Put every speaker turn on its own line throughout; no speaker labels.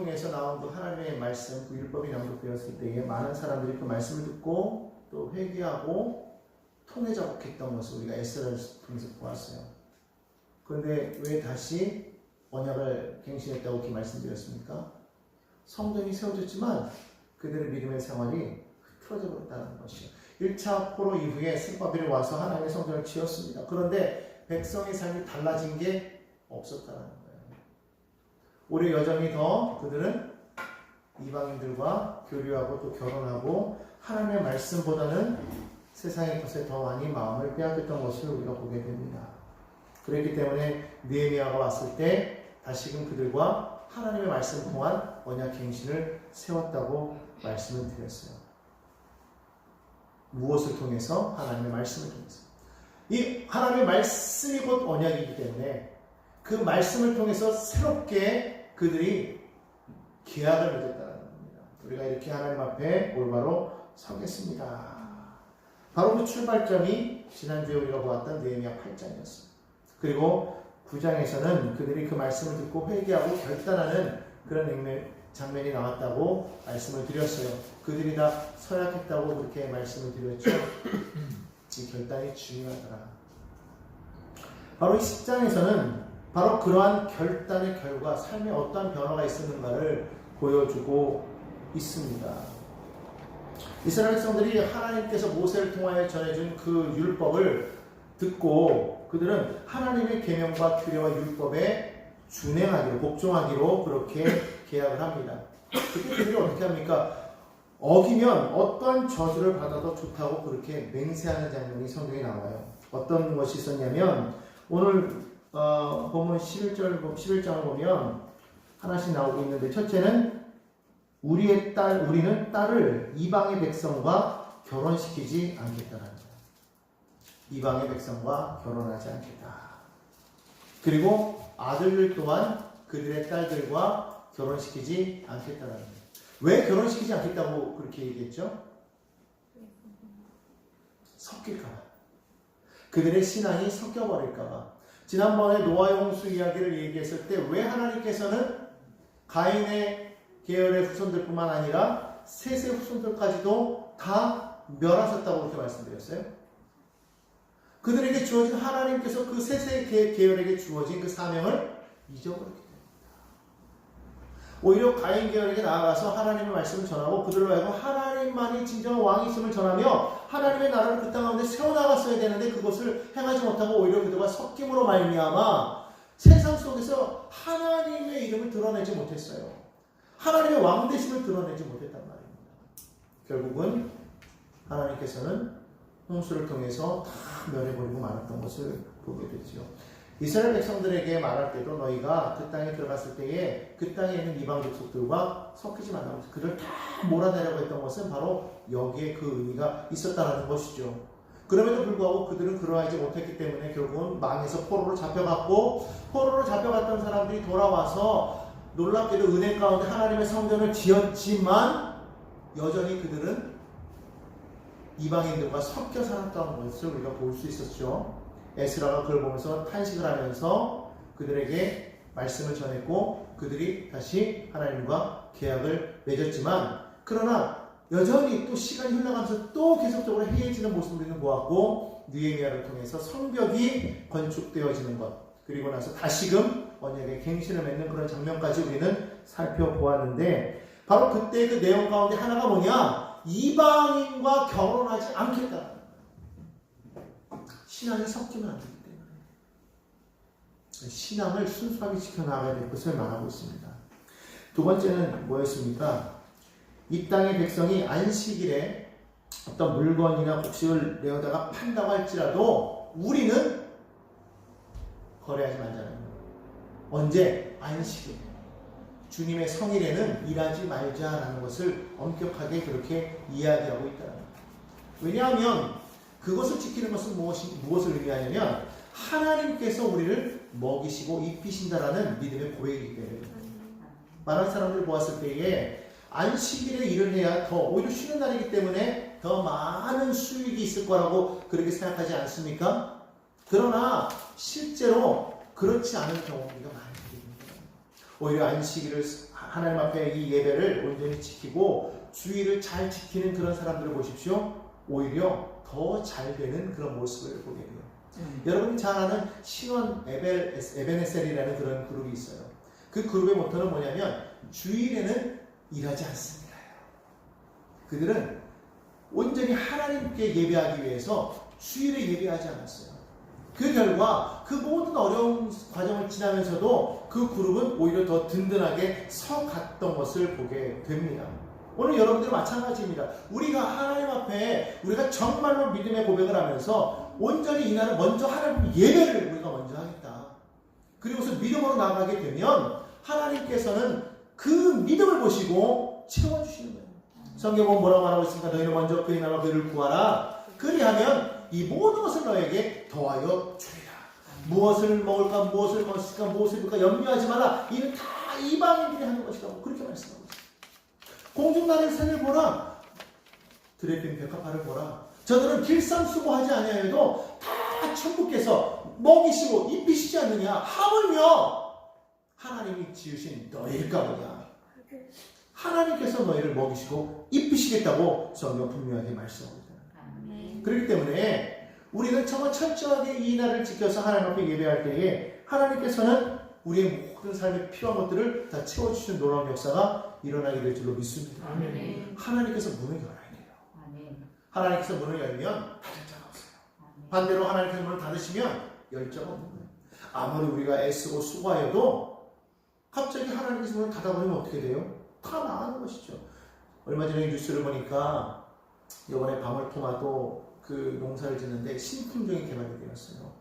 통해서 나온 그 하나님의 말씀, 그 율법이 낭독되었을 때에 많은 사람들이 그 말씀을 듣고 또 회개하고 통해 자복했던 것을 우리가 에스라를 통해서 보았어요. 그런데 왜 다시 언약을 갱신했다고 이렇게 말씀드렸습니까? 성전이 세워졌지만 그들의 믿음의 생활이 흐트러져 버렸다는 것이요. 1차 포로 이후에 스바벨이 와서 하나님의 성전을 지었습니다. 그런데 백성의 삶이 달라진 게 없었다는 거예요. 오히려 여전히 더 그들은 이방인들과 교류하고 또 결혼하고 하나님의 말씀보다는 세상의 것에 더 많이 마음을 빼앗겼던 것을 우리가 보게 됩니다. 그렇기 때문에 느헤미야가 왔을 때 다시금 그들과 하나님의 말씀 통한 언약 갱신을 세웠다고 말씀을 드렸어요. 무엇을 통해서? 하나님의 말씀을 통해서. 이 하나님의 말씀이 곧 언약이기 때문에 그 말씀을 통해서 새롭게 그들이 계약을 맺었다는 겁니다. 우리가 이렇게 하나님 앞에 올바로 서겠습니다. 바로 그 출발점이 지난주에 우리가 보았던 느헤미야 8장이었습니다. 그리고 9장에서는 그들이 그 말씀을 듣고 회개하고 결단하는 그런 장면이 나왔다고 말씀을 드렸어요. 그들이 다 서약했다고 그렇게 말씀을 드렸죠. 이 결단이 중요하더라. 바로 이 10장에서는 바로 그러한 결단의 결과 삶에 어떠한 변화가 있었는가를 보여주고 있습니다. 이스라엘 백성들이 하나님께서 모세를 통하여 전해준 그 율법을 듣고 그들은 하나님의 계명과 규례와 율법에 준행하기로, 복종하기로 그렇게 계약을 합니다. 그때 그들이 어떻게 합니까? 어기면 어떤 저주를 받아도 좋다고 그렇게 맹세하는 장면이 성경에 나와요. 어떤 것이 있었냐면 오늘 본문 11장을 보면 하나씩 나오고 있는데 첫째는 우리는 딸을 이방의 백성과 결혼시키지 않겠다는 거예요. 이방의 백성과 결혼하지 않겠다. 그리고 아들들 또한 그들의 딸들과 결혼시키지 않겠다는 거예요. 왜 결혼시키지 않겠다고 그렇게 얘기했죠? 섞일까봐. 그들의 신앙이 섞여버릴까봐. 지난번에 노아의 홍수 이야기를 얘기했을 때 왜 하나님께서는 가인의 계열의 후손들뿐만 아니라 셋의 후손들까지도 다 멸하셨다고 그렇게 말씀드렸어요? 그들에게 주어진 하나님께서 그 셋의 계열에게 주어진 그 사명을 잊어버렸기 때문입니다. 오히려 가인 계열에게 나아가서 하나님의 말씀을 전하고 그들로 하여금 하나님만이 진정한 왕이심을 전하며 하나님의 나라를 그 땅 가운데 세워나갔어야 되는데 그것을 행하지 못하고 오히려 그들과 섞임으로 말미암아 세상 속에서 하나님의 이름을 드러내지 못했어요. 하나님의 왕되심을 드러내지 못했단 말입니다. 결국은 하나님께서는 홍수를 통해서 다 멸해버리고 말았던 것을 보게 되죠. 이스라엘 백성들에게 말할 때도 너희가 그 땅에 들어갔을 때에 그 땅에 있는 이방 족속들과 섞이지 말라고 그를 다 몰아내려고 했던 것은 바로 여기에 그 의미가 있었다는 것이죠. 그럼에도 불구하고 그들은 그러하지 못했기 때문에 결국은 망해서 포로로 잡혀갔고 포로로 잡혀갔던 사람들이 돌아와서 놀랍게도 은혜 가운데 하나님의 성전을 지었지만 여전히 그들은 이방인들과 섞여 살았다는 것을 우리가 볼 수 있었죠. 에스라가 그걸 보면서 탄식을 하면서 그들에게 말씀을 전했고 그들이 다시 하나님과 계약을 맺었지만 그러나 여전히 또 시간이 흘러가면서 또 계속적으로 해이해지는 모습을 우리는 보았고 느헤미야를 통해서 성벽이 건축되어지는 것 그리고 나서 다시금 언약의 갱신을 맺는 그런 장면까지 우리는 살펴보았는데 바로 그때 그 내용 가운데 하나가 뭐냐? 이방인과 결혼하지 않겠다. 신앙이 섞이면 안 되기 때문에 신앙을 순수하게 지켜나가야 될 것을 말하고 있습니다. 두 번째는 뭐였습니까? 이 땅의 백성이 안식일에 어떤 물건이나 곡식을 내어다가 판다고 할지라도 우리는 거래하지 말자는 거예요. 언제? 안식일. 주님의 성일에는 일하지 말자라는 것을 엄격하게 그렇게 이야기하고 있다는 거예요. 왜냐하면 그것을 지키는 것은 무엇을 의미하냐면 하나님께서 우리를 먹이시고 입히신다라는 믿음의 고백이기 때문에 많은 사람들 보았을 때에 안식일에 일을 해야 더 오히려 쉬는 날이기 때문에 더 많은 수익이 있을 거라고 그렇게 생각하지 않습니까? 그러나 실제로 그렇지 않은 경우가 많이 있습니다. 오히려 안식일을 하나님 앞에 이 예배를 온전히 지키고 주의를 잘 지키는 그런 사람들을 보십시오. 오히려 더 잘 되는 그런 모습을 보게 돼요. 여러분이 잘 아는 신원 에베네셀이라는 그런 그룹이 있어요. 그 그룹의 모토는 뭐냐면 주일에는 일하지 않습니다. 그들은 온전히 하나님께 예배하기 위해서 주일에 예배하지 않았어요. 그 결과 그 모든 어려운 과정을 지나면서도 그 그룹은 오히려 더 든든하게 서갔던 것을 보게 됩니다. 오늘 여러분들은 마찬가지입니다. 우리가 하나님 앞에 우리가 정말로 믿음의 고백을 하면서 온전히 이날은 먼저 하나님 예배를 우리가 먼저 하겠다. 그리고서 믿음으로 나가게 되면 하나님께서는 그 믿음을 보시고 채워주시는 거예요. 성경은 뭐라고 말하고 있습니까? 너희는 먼저 그의 나라와 그를 구하라. 그리하면 이 모든 것을 너에게 더하여 주리라. 무엇을 먹을까, 무엇을 마실까, 무엇을 입을까 염려하지 마라. 이는 다 이방인들이 하는 것이라고 그렇게 말씀하고 있습니다. 공중나라의 산을 보라. 드레핀 백합화를 보라. 저들은 길쌈수고하지 아니하여도 다 천부께서 먹이시고 입히시지 않느냐. 하물며 하나님이 지으신 너희일까 보냐. 하나님께서 너희를 먹이시고 입히시겠다고 성경 분명하게 말씀하고 있다. 그렇기 때문에 우리는 정말 철저하게 이 날을 지켜서 하나님 앞에 예배할 때에 하나님께서는 우리의 모든 삶에 필요한 것들을 다 채워주시는 놀라운 역사가 일어나게 될 줄로 믿습니다.
아멘.
하나님께서 문을 열어야 돼요.
아멘.
하나님께서 문을 열면 닫을 자가 없어요. 반대로 하나님께서 문을 닫으시면 열 자가 없는 거예요. 아무리 우리가 애쓰고 수고하여도 갑자기 하나님께서 문을 닫아버리면 어떻게 돼요? 다 나가는 것이죠. 얼마 전에 뉴스를 보니까 이번에 방울토마토 그 농사를 짓는데 신품종이 개발이 되었어요.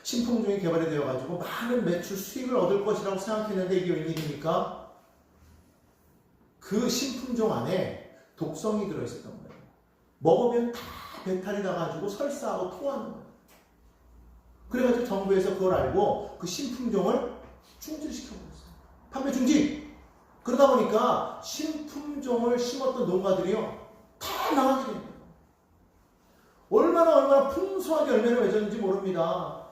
신품종이 개발이 되어가지고 많은 매출 수익을 얻을 것이라고 생각했는데 이게 웬일입니까? 그 신품종 안에 독성이 들어있었던 거예요. 먹으면 다 배탈이 나가지고 설사하고 토하는 거예요. 그래가지고 정부에서 그걸 알고 그 신품종을 중지시켜버렸어요. 판매 중지! 그러다 보니까 신품종을 심었던 농가들이요 다 나가게 된 거예요. 얼마나 풍성하게 열매를 맺었는지 모릅니다.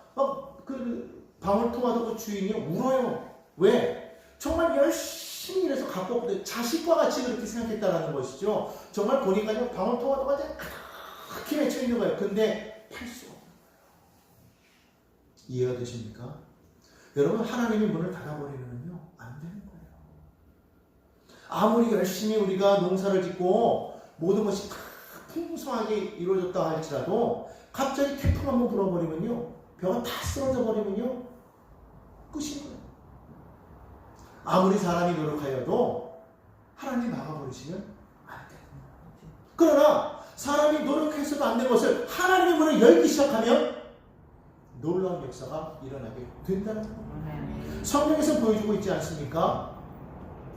그 방울토마토 그 주인이 울어요. 왜? 정말 열심히 일해서 갖고 왔거든요. 자식과 같이 그렇게 생각했다라는 것이죠. 정말 보니까 방울토마토가 그렇게 맺혀 있는 거예요. 근데 팔 수 없는 거예요. 이해가 되십니까? 여러분 하나님이 문을 닫아버리면요 안 되는 거예요. 아무리 열심히 우리가 농사를 짓고 모든 것이 풍성하게 이루어졌다 할지라도 갑자기 태풍 한번 불어버리면요 벼가 다 쓰러져 버리면요 끝인 거예요. 아무리 사람이 노력하여도 하나님이 막아버리시면 안 돼요. 그러나 사람이 노력해서도 안 된 것을 하나님의 문을 열기 시작하면 놀라운 역사가 일어나게 된다는 거예요. 성경에서 보여주고 있지 않습니까?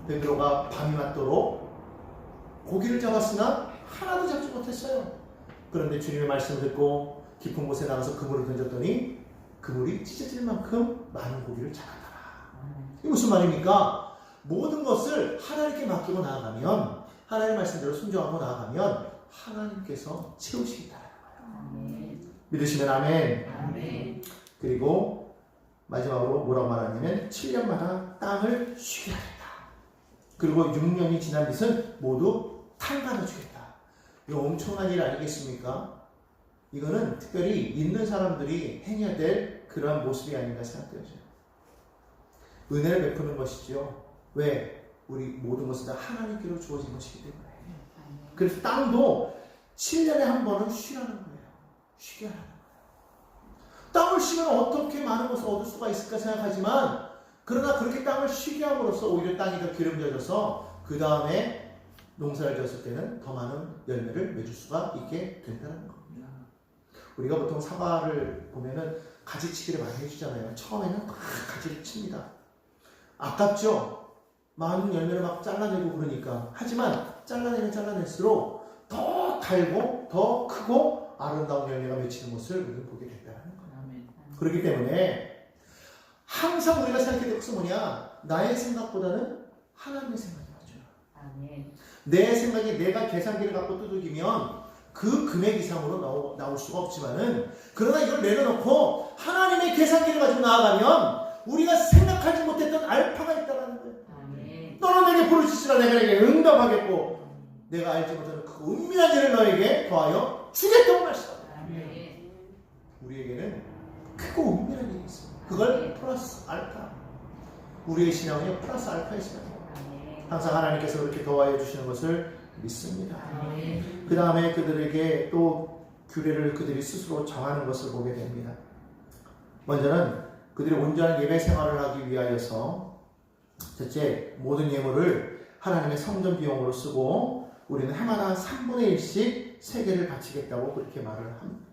베드로가 밤이 맞도록 고기를 잡았으나 하나도 잡지 못했어요. 그런데 주님의 말씀을 듣고 깊은 곳에 나가서 그물을 던졌더니 그물이 찢어질 만큼 많은 고기를 잡았더라. 이게 무슨 말입니까? 모든 것을 하나님께 맡기고 나아가면 하나님의 말씀대로 순종하고 나아가면 하나님께서 채우시겠다는 거예요. 믿으시면 아멘.
아멘.
그리고 마지막으로 뭐라고 말하냐면 7년마다 땅을 쉬게 하겠다. 그리고 6년이 지난 빛은 모두 탕감해 주겠다. 이거 엄청난 일 아니겠습니까? 이거는 특별히 있는 사람들이 행해야 될 그러한 모습이 아닌가 생각되어져요. 은혜를 베푸는 것이죠. 왜? 우리 모든 것은 다 하나님께로 주어진 것이기 때문에. 그래서 땅도 7년에 한 번은 쉬라는 거예요. 쉬게 하라는 거예요. 땅을 쉬면 어떻게 많은 것을 얻을 수가 있을까 생각하지만 그러나 그렇게 땅을 쉬게 함으로써 오히려 땅이 더 기름져져서 그 다음에 농사를 지었을 때는 더 많은 열매를 맺을 수가 있게 된다는 겁니다. 우리가 보통 사과를 보면은 가지치기를 많이 해주잖아요. 처음에는 막 가지를 칩니다. 아깝죠? 많은 열매를 막 잘라내고 그러니까. 하지만 잘라낼수록 더 달고 더 크고 아름다운 열매가 맺히는 것을 우리는 보게 된다는 거예요. 그렇기 때문에 항상 우리가 생각해야 될 것은 뭐냐? 나의 생각보다는 하나님의 생각이 맞죠. 내 생각이 내가 계산기를 갖고 두들기면 그 금액 이상으로 나올 수가 없지만은 그러나 이걸 내려놓고 하나님의 계산기를 가지고 나아가면 우리가 생각하지 못했던 알파가 있다는 거예요. 부르짖으라 내가 너에게 응답하겠고 내가 알지 못하는 그 은밀한 죄를 너에게 더하여 주겠다고 말씀합니다. 우리에게는 크고 은밀한 일이 있습니다. 그걸 플러스 알파. 우리의 신앙은요 플러스 알파 있습니다. 항상 하나님께서 그렇게 더하여 주시는 것을 믿습니다. 그 다음에 그들에게 또 규례를 그들이 스스로 정하는 것을 보게 됩니다. 먼저는 그들이 온전한 예배 생활을 하기 위하여서 첫째, 모든 예물을 하나님의 성전 비용으로 쓰고 우리는 해마다 3분의 1씩 세개를 바치겠다고 그렇게 말을 합니다.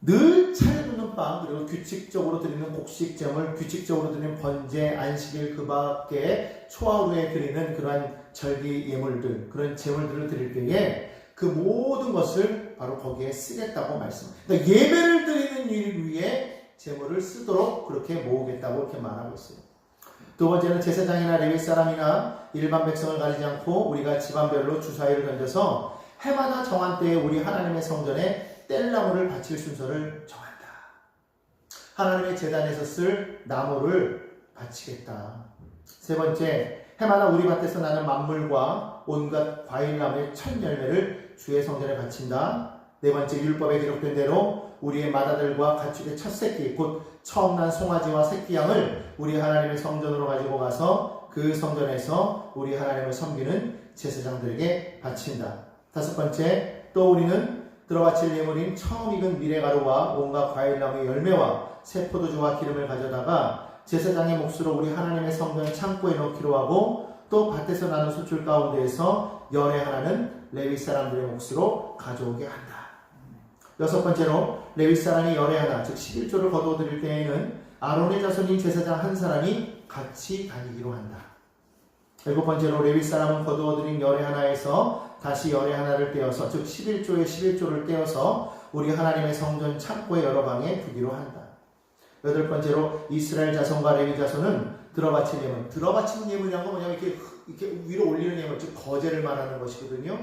늘 차려두는 빵, 그리고 규칙적으로 드리는 곡식제물, 규칙적으로 드리는 번제, 안식일 그 밖에 초하루에 드리는 그러한 절기 예물들, 그런 제물들을 드릴 때에 그 모든 것을 바로 거기에 쓰겠다고 말씀합니다. 그러니까 예배를 드리는 일 위에 제물을 쓰도록 그렇게 모으겠다고 이렇게 말하고 있어요. 두 번째는 제사장이나 레위 사람이나 일반 백성을 가리지 않고 우리가 집안별로 주사위를 던져서 해마다 정한 때에 우리 하나님의 성전에 뗄나무를 바칠 순서를 정한다. 하나님의 제단에서 쓸 나무를 바치겠다. 세 번째, 해마다 우리 밭에서 나는 만물과 온갖 과일나무의 첫 열매를 주의 성전에 바친다. 네 번째, 율법에 기록된 대로 우리의 마다들과 가축의 첫 새끼, 곧 처음 난 송아지와 새끼양을 우리 하나님의 성전으로 가지고 가서 그 성전에서 우리 하나님을 섬기는 제사장들에게 바친다. 다섯 번째, 또 우리는 들어바칠 예물인 처음 익은 미래가루와 온갖 과일나무의 열매와 새 포도주와 기름을 가져다가 제사장의 몫으로 우리 하나님의 성전 창고에 넣기로 하고 또 밭에서 나는 수출 가운데에서 열의 하나는 레위 사람들의 몫으로 가져오게 한다. 여섯 번째로 레위 사람이 열의 하나, 즉 11조를 거두어 드릴 때에는 아론의 자손인 제사장 한 사람이 같이 다니기로 한다. 일곱 번째로 레위 사람은 거두어 드린 열의 하나에서 다시 열의 하나를 떼어서 즉 11조의 11조를 떼어서 우리 하나님의 성전 창고의 여러 방에 두기로 한다. 여덟 번째로 이스라엘 자손과 레위 자손은 들어바칠 예물. 들어바치는 예물이란 건 뭐냐면 이렇게 위로 올리는 예물, 즉 거제를 말하는 것이거든요.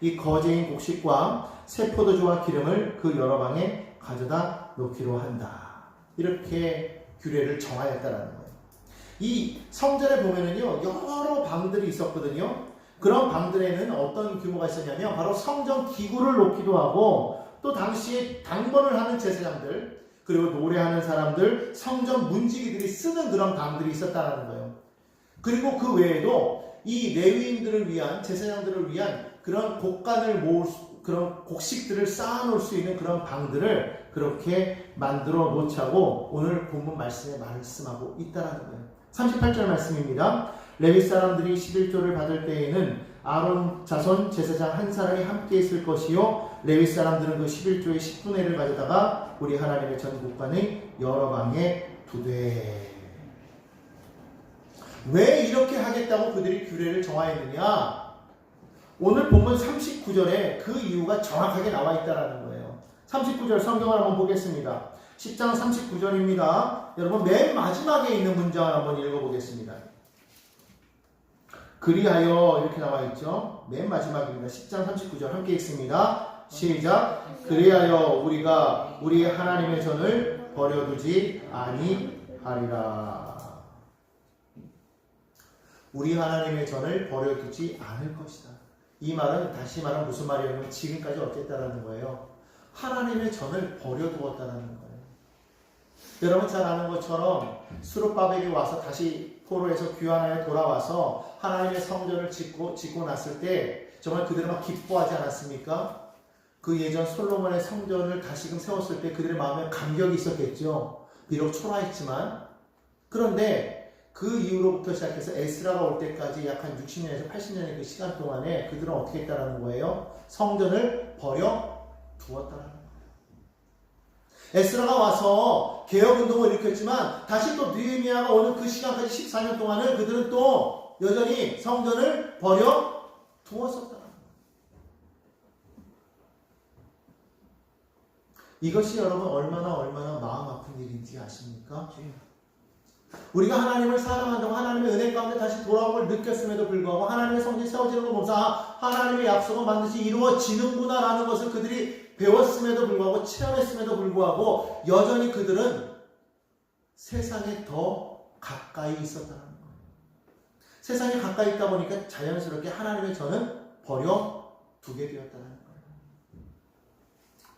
이 거제인 곡식과 새 포도주와 기름을 그 여러 방에 가져다 놓기로 한다. 이렇게 규례를 정하였다라는 거예요. 이 성전에 보면은요 여러 방들이 있었거든요. 그런 방들에는 어떤 규모가 있었냐면 바로 성전 기구를 놓기도 하고 또 당시에 당번을 하는 제사장들 그리고 노래하는 사람들 성전 문지기들이 쓰는 그런 방들이 있었다는 거예요. 그리고 그 외에도 이 레위인들을 위한 제사장들을 위한 그런 곡간을 모을 그런 곡식들을 쌓아놓을 수 있는 그런 방들을 그렇게 만들어 놓자고 오늘 본문 말씀에 말씀하고 있다는 거예요. 38절 말씀입니다. 레위 사람들이 11조를 받을 때에는 아론 자손 제사장 한 사람이 함께 있을 것이요 레위 사람들은 그 11조의 10분의 1을 가져다가 우리 하나님의 전 국관의 여러 방에 두되. 왜 이렇게 하겠다고 그들이 규례를 정하였느냐? 오늘 본문 39절에 그 이유가 정확하게 나와 있다는 거예요. 39절 성경을 한번 보겠습니다. 10장 39절입니다. 여러분 맨 마지막에 있는 문장을 한번 읽어보겠습니다. 그리하여 이렇게 나와 있죠. 맨 마지막입니다. 10장 39절 함께 읽습니다. 시작. 그리하여 우리가 우리의 하나님의 전을 버려두지 아니하리라. 우리 하나님의 전을 버려두지 않을 것이다. 이 말은 다시 말하면 무슨 말이냐면 지금까지 어쨌다라는 거예요. 하나님의 전을 버려두었다는 거예요. 여러분 잘 아는 것처럼 수르바벨이 와서 다시 포로에서 귀환하여 돌아와서 하나님의 성전을 짓고 났을 때 정말 그들은 막 기뻐하지 않았습니까? 그 예전 솔로몬의 성전을 다시금 세웠을 때 그들의 마음에 감격이 있었겠죠. 비록 초라했지만. 그런데 그 이후로부터 시작해서 에스라가 올 때까지 약 한 60년에서 80년의 그 시간 동안에 그들은 어떻게 했다는 거예요? 성전을 버려 두었다는 거예요. 에스라가 와서 개혁운동을 일으켰지만 다시 또 느헤미야가 오는 그 시간까지 14년 동안은 그들은 또 여전히 성전을 버려 두었었다는 거예요. 이것이 여러분 얼마나 마음 아픈 일인지 아십니까? 우리가 하나님을 사랑한다고 하나님의 은혜 가운데 다시 돌아온 걸 느꼈음에도 불구하고 하나님의 성전이 세워지는 걸 보면서 하나님의 약속은 반드시 이루어지는구나 라는 것을 그들이 배웠음에도 불구하고 체험했음에도 불구하고 여전히 그들은 세상에 더 가까이 있었다는 거예요. 세상에 가까이 있다 보니까 자연스럽게 하나님의 전은 버려두게 되었다는 거예요.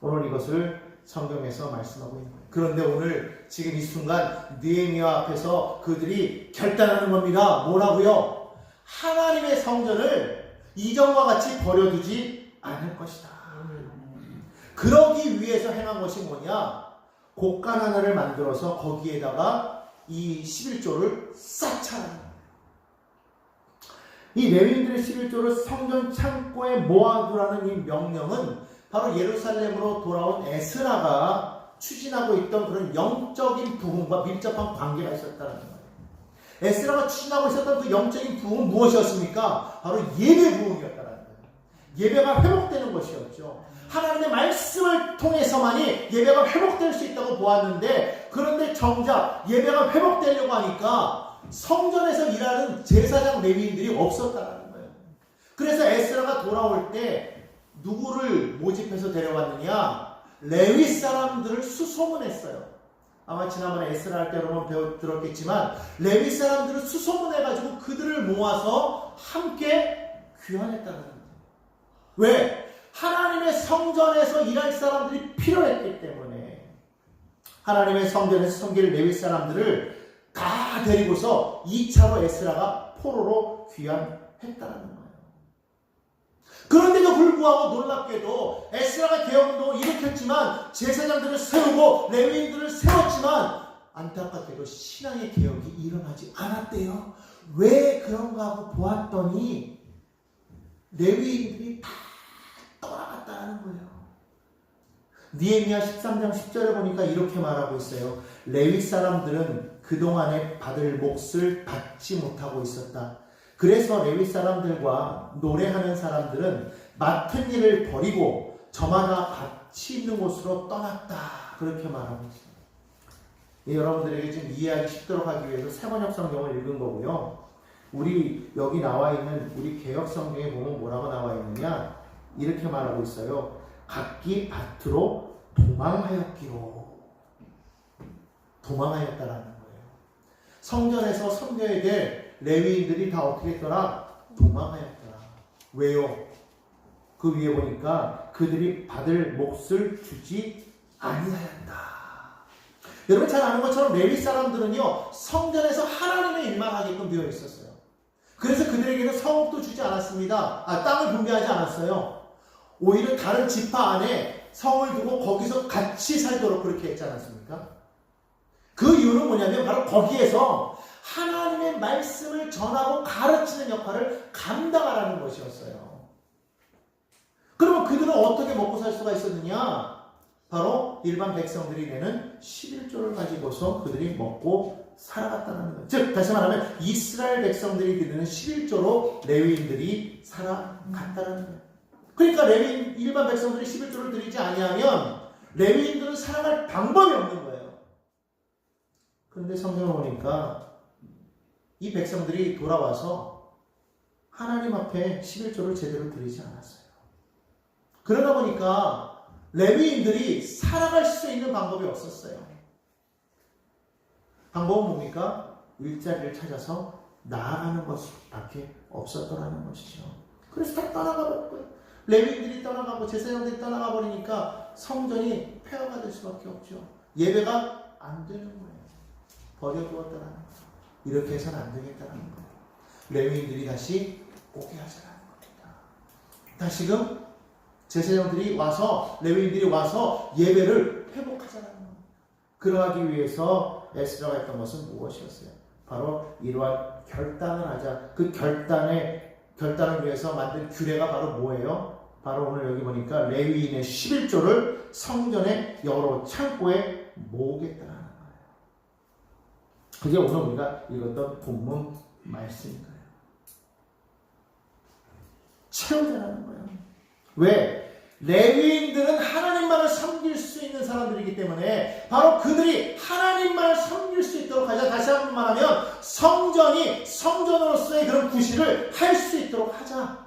오늘 이것을 성경에서 말씀하고 있는 거예요. 그런데 오늘 지금 이 순간 느헤미야 앞에서 그들이 결단하는 겁니다. 뭐라고요? 하나님의 성전을 이전과 같이 버려두지 않을 것이다. 그러기 위해서 행한 것이 뭐냐? 곡간 하나를 만들어서 거기에다가 이 11조를 쌓자라는 거예요. 이 레위인들의 11조를 성전 창고에 모아두라는 이 명령은 바로 예루살렘으로 돌아온 에스라가 추진하고 있던 그런 영적인 부흥과 밀접한 관계가 있었다는 거예요. 에스라가 추진하고 있었던 그 영적인 부흥은 무엇이었습니까? 바로 예배 부흥이었다는 거예요. 예배가 회복되는 것이었죠. 하나님의 말씀을 통해서만이 예배가 회복될 수 있다고 보았는데, 그런데 정작 예배가 회복되려고 하니까 성전에서 일하는 제사장 레위인들이 없었다는 거예요. 그래서 에스라가 돌아올 때 누구를 모집해서 데려왔느냐? 레위 사람들을 수소문했어요. 아마 지난번에 에스라 할 때 여러분 들었겠지만 레위 사람들을 수소문해가지고 그들을 모아서 함께 귀환했다는 거예요. 왜? 하나님의 성전에서 일할 사람들이 필요했기 때문에 하나님의 성전에서 섬길 레위 사람들을 다 데리고서 2차로 에스라가 포로로 귀환했다는 거예요. 그런데도 불구하고 놀랍게도 에스라가 개혁운동을 일으켰지만 제사장들을 세우고 레위인들을 세웠지만 안타깝게도 신앙의 개혁이 일어나지 않았대요. 왜 그런가 하고 보았더니 레위인들이 다 떠나갔다는 거예요. 느헤미야 13장 10절에 보니까 이렇게 말하고 있어요. 레위 사람들은 그동안에 받을 몫을 받지 못하고 있었다. 그래서 레위 사람들과 노래하는 사람들은 맡은 일을 버리고 저마다 같이 있는 곳으로 떠났다. 그렇게 말하고 있어요. 여러분들에게 좀 이해하기 쉽도록 하기 위해서 새번역 성경을 읽은 거고요. 우리 여기 나와 있는 우리 개역 성경에 보면 뭐라고 나와 있느냐? 이렇게 말하고 있어요. 각기 밭으로 도망하였기로. 도망하였다라는 거예요. 성전에서 섬겨야 될 레위인들이 다 어떻게 했더라? 도망하였더라. 왜요? 그 위에 보니까 그들이 받을 몫을 주지 아니하였다. 여러분 잘 아는 것처럼 레위 사람들은요, 성전에서 하나님의 일만 하게끔 되어 있었어요. 그래서 그들에게는 성읍도 주지 않았습니다. 땅을 분배하지 않았어요. 오히려 다른 지파 안에 성을 두고 거기서 같이 살도록 그렇게 했지 않았습니까? 그 이유는 뭐냐면 바로 거기에서 하나님의 말씀을 전하고 가르치는 역할을 감당하라는 것이었어요. 그러면 그들은 어떻게 먹고 살 수가 있었느냐? 바로 일반 백성들이 내는 11조를 가지고서 그들이 먹고 살아갔다는 거예요. 즉 다시 말하면 이스라엘 백성들이 드리는 11조로 레위인들이 살아갔다는 거예요. 그러니까 일반 백성들이 11조를 드리지 아니하면 레위인들은 살아갈 방법이 없는 거예요. 그런데 성경을 보니까 이 백성들이 돌아와서 하나님 앞에 11조를 제대로 드리지 않았어요. 그러다 보니까 레위인들이 살아갈 수 있는 방법이 없었어요. 방법은 뭡니까? 일자리를 찾아서 나아가는 것밖에 없었더라는 것이죠. 그래서 다 떠나가버렸고요. 레위인들이 떠나가고 제사장들이 떠나가 버리니까 성전이 폐허가 될 수밖에 없죠. 예배가 안 되는 거예요. 버려두었다는 거예요. 이렇게 해서는 안 되겠다는 거예요. 레위인들이 다시 오게 하자는 겁니다. 다시금 제사장들이 와서 레위인들이 와서 예배를 회복하자는 겁니다. 그러하기 위해서 에스라가 했던 것은 무엇이었어요? 바로 이러한 결단을 하자. 그 결단을 위해서 만든 규례가 바로 뭐예요? 바로 오늘 여기 보니까 레위인의 11조를 성전의 여러 창고에 모으겠다는 거예요. 그게 오늘 우리가 읽었던 본문 말씀인 거예요. 채우자라는 거예요. 왜? 레위인들은 하나님만을 섬길 수 있는 사람들이기 때문에 바로 그들이 하나님만을 섬길 수 있도록 하자. 다시 한번 말하면 성전이 성전으로서의 그런 구실을 할 수 있도록 하자.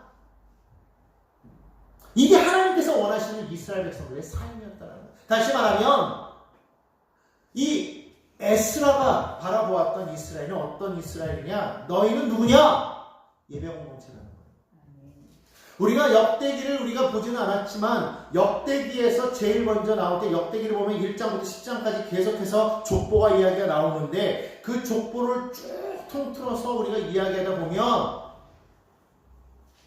이게 하나님께서 원하시는 이스라엘 백성들의 삶이었다는 거예요. 다시 말하면 이 에스라가 바라보았던 이스라엘은 어떤 이스라엘이냐? 너희는 누구냐? 예배 공동체라는 거예요. 우리가 역대기를 우리가 보지는 않았지만 역대기에서 제일 먼저 나올 때 역대기를 보면 1장부터 10장까지 계속해서 족보가 이야기가 나오는데 그 족보를 쭉 통틀어서 우리가 이야기하다 보면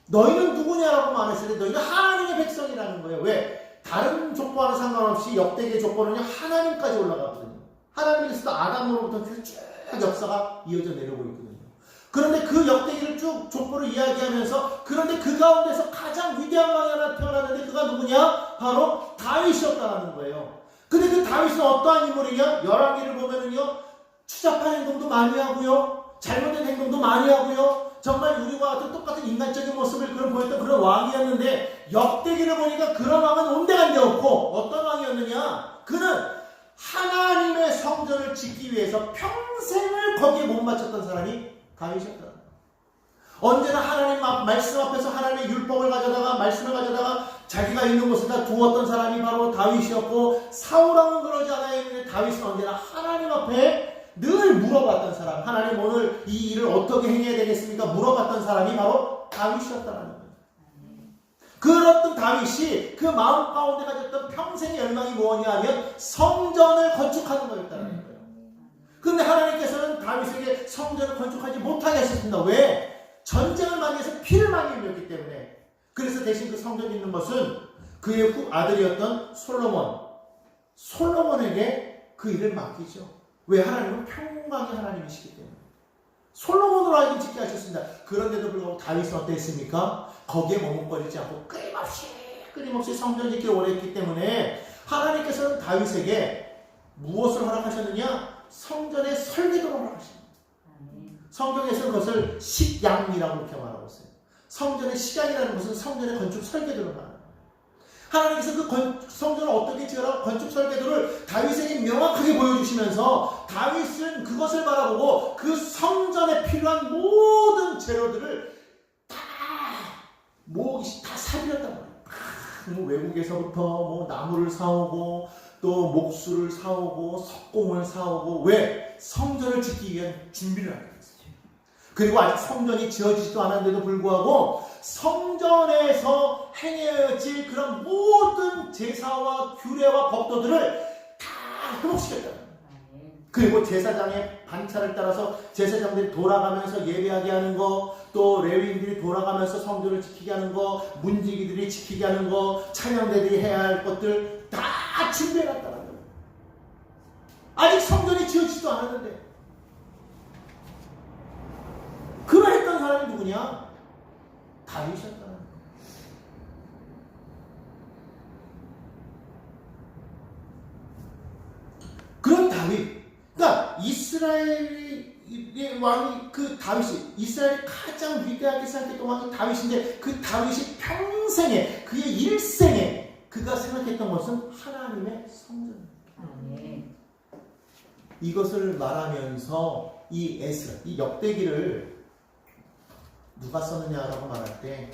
너희는 누구냐라고 말했을 때 너희는 하나님의 백성이라는 거예요. 왜? 다른 족보와는 상관없이 역대기의 족보는요 하나님까지 올라가거든요. 하나님께서도 아담으로부터 쭉 역사가 이어져 내려오고 있거든요. 그런데 그 역대기를 쭉 족보를 이야기하면서 그런데 그 가운데서 가장 위대한 왕이 하나 태어났는데 그가 누구냐? 바로 다윗이었다는 거예요. 근데 그 다윗은 어떠한 인물이냐? 열왕기를 보면은요 추잡한 행동도 많이 하고요 잘못된 행동도 많이 하고요 정말 우리와 같은 똑같은 인간적인 모습을 보였던 그런 왕이었는데 역대기를 보니까 그런 왕은 온데간데 없고 어떤 왕이었느냐? 그는 하나님의 성전을 짓기 위해서 평생을 거기에 못 바쳤던 사람이 다윗이었다. 언제나 하나님 말씀 앞에서 하나님의 율법을 가져다가 말씀을 가져다가 자기가 있는 곳에다 두었던 사람이 바로 다윗이었고 사울왕은 그러지 않았는데 다윗은 언제나 하나님 앞에 늘 물어봤던 사람. 하나님 오늘 이 일을 어떻게 행해야 되겠습니까? 물어봤던 사람이 바로 다윗이었다는 거예요. 그렇던 다윗이 그 마음 가운데 가졌던 평생의 열망이 뭐냐 하면 성전을 건축하는 거였다는 거예요. 그런데 하나님께서는 다윗에게 성전을 건축하지 못하게 하셨습니다. 왜? 전쟁을 많이 해서 피를 많이 흘렸기 때문에. 그래서 대신 그 성전이 있는 것은 그의 아들이었던 솔로몬에게 그 일을 맡기죠. 왜? 하나님은 평강의 하나님이시기 때문에. 솔로몬으로 하여금 짓게 하셨습니다. 그런데도 불구하고 다윗은 어땠습니까? 거기에 머뭇거리지 않고 끊임없이 성전 짓기를 오래 했기 때문에 하나님께서는 다윗에게 무엇을 허락하셨느냐? 성전의 설계도를 허락하십니다. 성경에서는 그것을 식양이라고 이렇게 말하고 있어요. 성전의 식양이라는 것은 성전의 건축 설계도를 말합니다. 하나님께서 그 성전을 어떻게 지으라고 건축 설계도를 다윗에게 명확하게 보여주시면서 다윗은 그것을 바라보고 그 성전에 필요한 모든 재료들을 다 사들였단 말이에요. 외국에서부터 나무를 사오고 또 목수를 사오고 석공을 사오고 왜? 성전을 짓기 위한 준비를 하게 됐어요. 그리고 아직 성전이 지어지지도 않았는데도 불구하고 성전에서 행해질 그런 모든 제사와 규례와 법도들을 다 회복시켰다는 거예요. 그리고 제사장의 반차를 따라서 제사장들이 돌아가면서 예배하게 하는 거, 또 레위인들이 돌아가면서 성전을 지키게 하는 거, 문지기들이 지키게 하는 거, 찬양대들이 해야 할 것들 다 준비해놨다는 거예요. 아직 성전이 지어지지도 않았는데 그러했던 사람이 누구냐? 다윗이었다는 거예요. 그런 다윗, 그러니까 이스라엘의 왕이 그 다윗이 이스라엘의 가장 위대하게 생각했던 왕이 다윗인데 그 다윗이 평생에 그의 일생에 그가 생각했던 것은 하나님의 성전입니다. 이것을 말하면서 이 에스라, 이 역대기를 누가 썼느냐라고 말할 때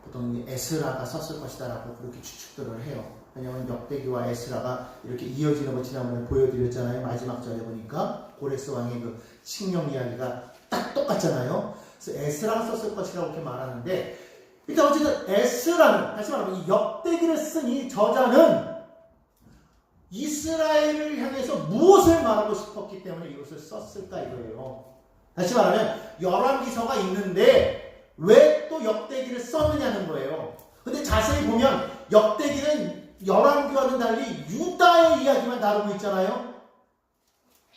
보통 에스라가 썼을 것이다라고 그렇게 추측들을 해요. 왜냐하면 역대기와 에스라가 이렇게 이어지는 거 지난번에 보여드렸잖아요. 마지막 절에 보니까 고레스 왕의 그 칙령 이야기가 딱 똑같잖아요. 그래서 에스라가 썼을 것이라고 이렇게 말하는데 일단 어쨌든 에스라는 다시 말하면 이 역대기를 쓴 이 저자는 이스라엘을 향해서 무엇을 말하고 싶었기 때문에 이것을 썼을까 이거예요. 다시 말하면 열왕기서가 있는데 왜 또 역대기를 썼느냐는 거예요. 근데 자세히 보면 역대기는 열왕기와는 달리 유다의 이야기만 다루고 있잖아요.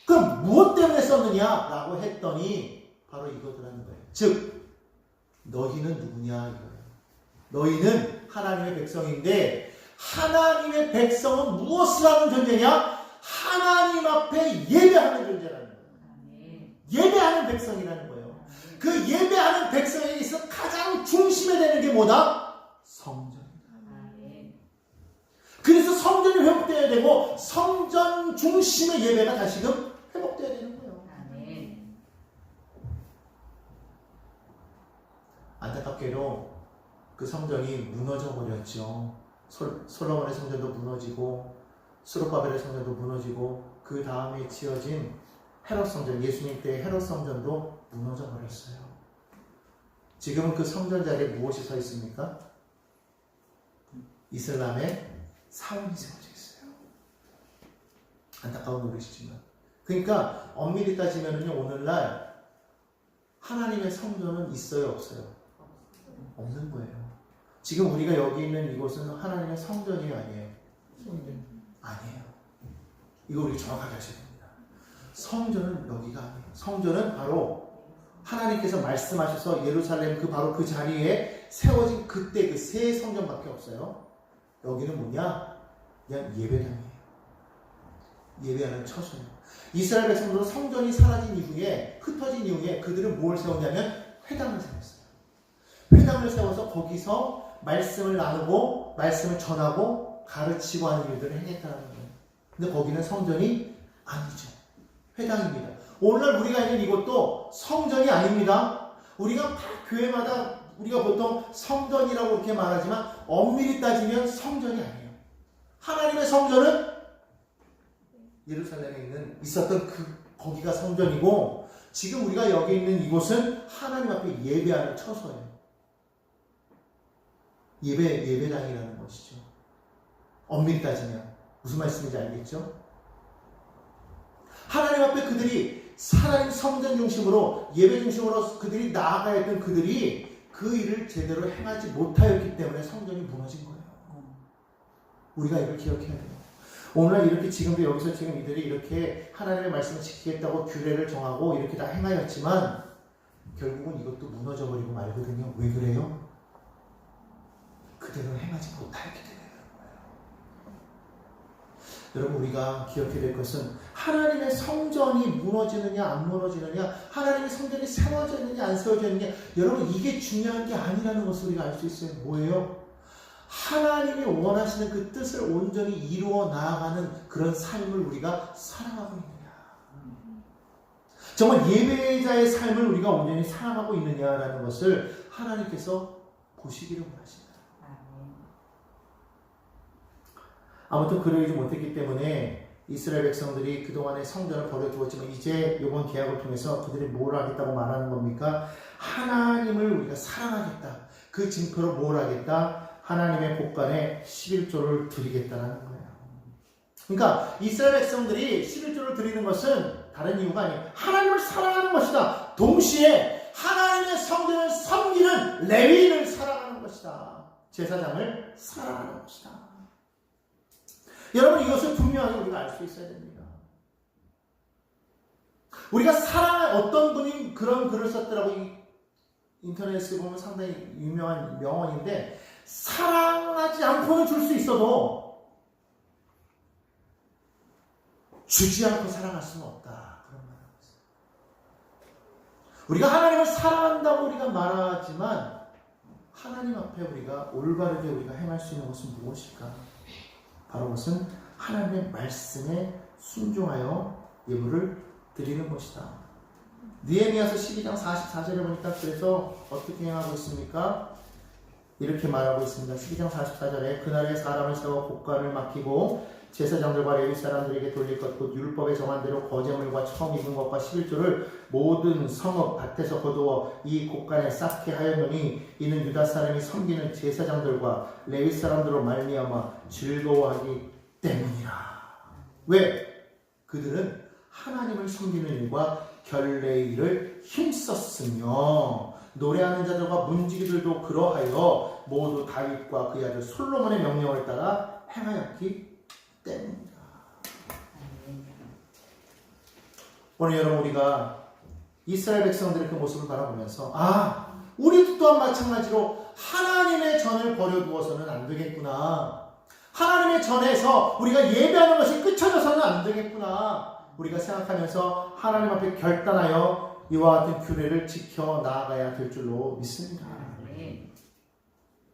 그럼 무엇 때문에 썼느냐라고 했더니 바로 이거더라는 거예요. 즉 너희는 누구냐 이거예요. 너희는 하나님의 백성인데 하나님의 백성은 무엇을 하는 존재냐? 하나님 앞에 예배하는 존재라는 거예요. 예배하는 백성이라는 거예요. 그 예배하는 백성에 있어 가장 중심에 되는 게 뭐다? 성전이다. 그래서 성전이 회복되어야 되고 성전 중심의 예배가 다시금 회복되어야 되는 거예요. 안타깝게도 그 성전이 무너져 버렸죠. 솔로몬의 성전도 무너지고 스룹바벨의 성전도 무너지고 그 다음에 지어진 헤롯 성전, 예수님 때의 헤롯 성전도 무너져 버렸어요. 지금은 그 성전 자리에 무엇이 서 있습니까? 이슬람의 사원이 세워져 있어요. 안타까운 노릇이지만. 그러니까 엄밀히 따지면요, 오늘날 하나님의 성전은 있어요, 없어요? 없는 거예요. 지금 우리가 여기 있는 이곳은 하나님의 성전이 아니에요. 아니에요. 이거 우리 정확하게 하셔야 됩니다. 성전은 여기가 아니에요. 성전은 바로 하나님께서 말씀하셔서 예루살렘 바로 그 자리에 세워진 그때 그 새 성전밖에 없어요. 여기는 뭐냐? 그냥 예배당이에요. 예배하는 처소예요. 이스라엘 백성들은 성전이 사라진 이후에, 흩어진 이후에 그들은 뭘 세웠냐면 회당을 세웠어요. 회당을 세워서 거기서 말씀을 나누고 말씀을 전하고 가르치고 하는 일들을 행했다는 거예요. 근데 거기는 성전이 아니죠. 회당입니다. 오늘날 우리가 있는 이곳도 성전이 아닙니다. 우리가 교회마다 우리가 보통 성전이라고 이렇게 말하지만 엄밀히 따지면 성전이 아니에요. 하나님의 성전은 예루살렘에 있었던 거기가 성전이고, 지금 우리가 여기 있는 이곳은 하나님 앞에 예배하는 처소예요. 예배당이라는 것이죠. 엄밀히 따지면 무슨 말씀인지 알겠죠? 하나님 앞에 그들이 하나님 성전 중심으로, 예배 중심으로 그들이 나아가야 했던 그들이 그 일을 제대로 행하지 못하였기 때문에 성전이 무너진 거예요. 우리가 이걸 기억해야 돼요. 오늘날 이렇게 지금도 여기서 지금 이들이 이렇게 하나님의 말씀을 지키겠다고 규례를 정하고 이렇게 다 행하였지만 결국은 이것도 무너져 버리고 말거든요. 왜 그래요? 그대로 행하지 못하였기 때문에 그런 거예요. 여러분, 우리가 기억해야 될 것은 하나님의 성전이 무너지느냐 안 무너지느냐, 하나님의 성전이 세워졌느냐 안 세워졌느냐, 여러분 이게 중요한 게 아니라는 것을 우리가 알 수 있어요. 뭐예요? 하나님이 원하시는 그 뜻을 온전히 이루어 나아가는 그런 삶을 우리가 살아가고 있느냐, 정말 예배자의 삶을 우리가 온전히 살아가고 있느냐라는 것을 하나님께서 보시기를 원하십니다. 아무튼 그러지 못했기 때문에 이스라엘 백성들이 그동안의 성전을 버려두었지만 이제 이번 계약을 통해서 그들이 뭘 하겠다고 말하는 겁니까? 하나님을 우리가 사랑하겠다. 그 증거로 뭘 하겠다? 하나님의 곳간에 11조를 드리겠다는 거예요. 그러니까 이스라엘 백성들이 11조를 드리는 것은 다른 이유가 아니에요. 하나님을 사랑하는 것이다. 동시에 하나님의 성전을 섬기는 레위인을 사랑하는 것이다. 제사장을 사랑하는 것이다. 여러분, 이것을 분명하게 우리가 알 수 있어야 됩니다. 우리가 어떤 분이 그런 글을 썼더라고. 인터넷에 보면 상당히 유명한 명언인데, 사랑하지 않고는 줄 수 있어도 주지 않고 사랑할 수는 없다. 그런 말을 하고 있어요. 우리가 하나님을 사랑한다고 우리가 말하지만 하나님 앞에 우리가 올바르게 우리가 행할 수 있는 것은 무엇일까? 바로 그것은 하나님의 말씀에 순종하여 예물을 드리는 것이다. 느헤미야서 12장 44절에 보니까 그래서 어떻게 행하고 있습니까? 이렇게 말하고 있습니다. 12장 44절에 그날에 사람을 세워 곡간을 맡기고 제사장들과 레위 사람들에게 돌릴 것 곧 율법에 정한 대로 거제물과 처음 익은 것과 11조를 모든 성읍 밭에서 거두어 이 곡간에 쌓게 하였노니 이는 유다 사람이 섬기는 제사장들과 레위 사람들로 말미암아 즐거워하기 때문이라. 왜? 그들은 하나님을 섬기는 일과 결례의 일을 힘썼으며 노래하는 자들과 문지기들도 그러하여 모두 다윗과 그의 아들 솔로몬의 명령을 따라 행하였기 때문이다. 오늘 여러분, 우리가 이스라엘 백성들의 그 모습을 바라보면서 우리도 또한 마찬가지로 하나님의 전을 버려두어서는 안 되겠구나, 하나님의 전에서 우리가 예배하는 것이 끝쳐져서는 안 되겠구나, 우리가 생각하면서 하나님 앞에 결단하여 이와 같은 규례를 지켜 나아가야 될 줄로 믿습니다.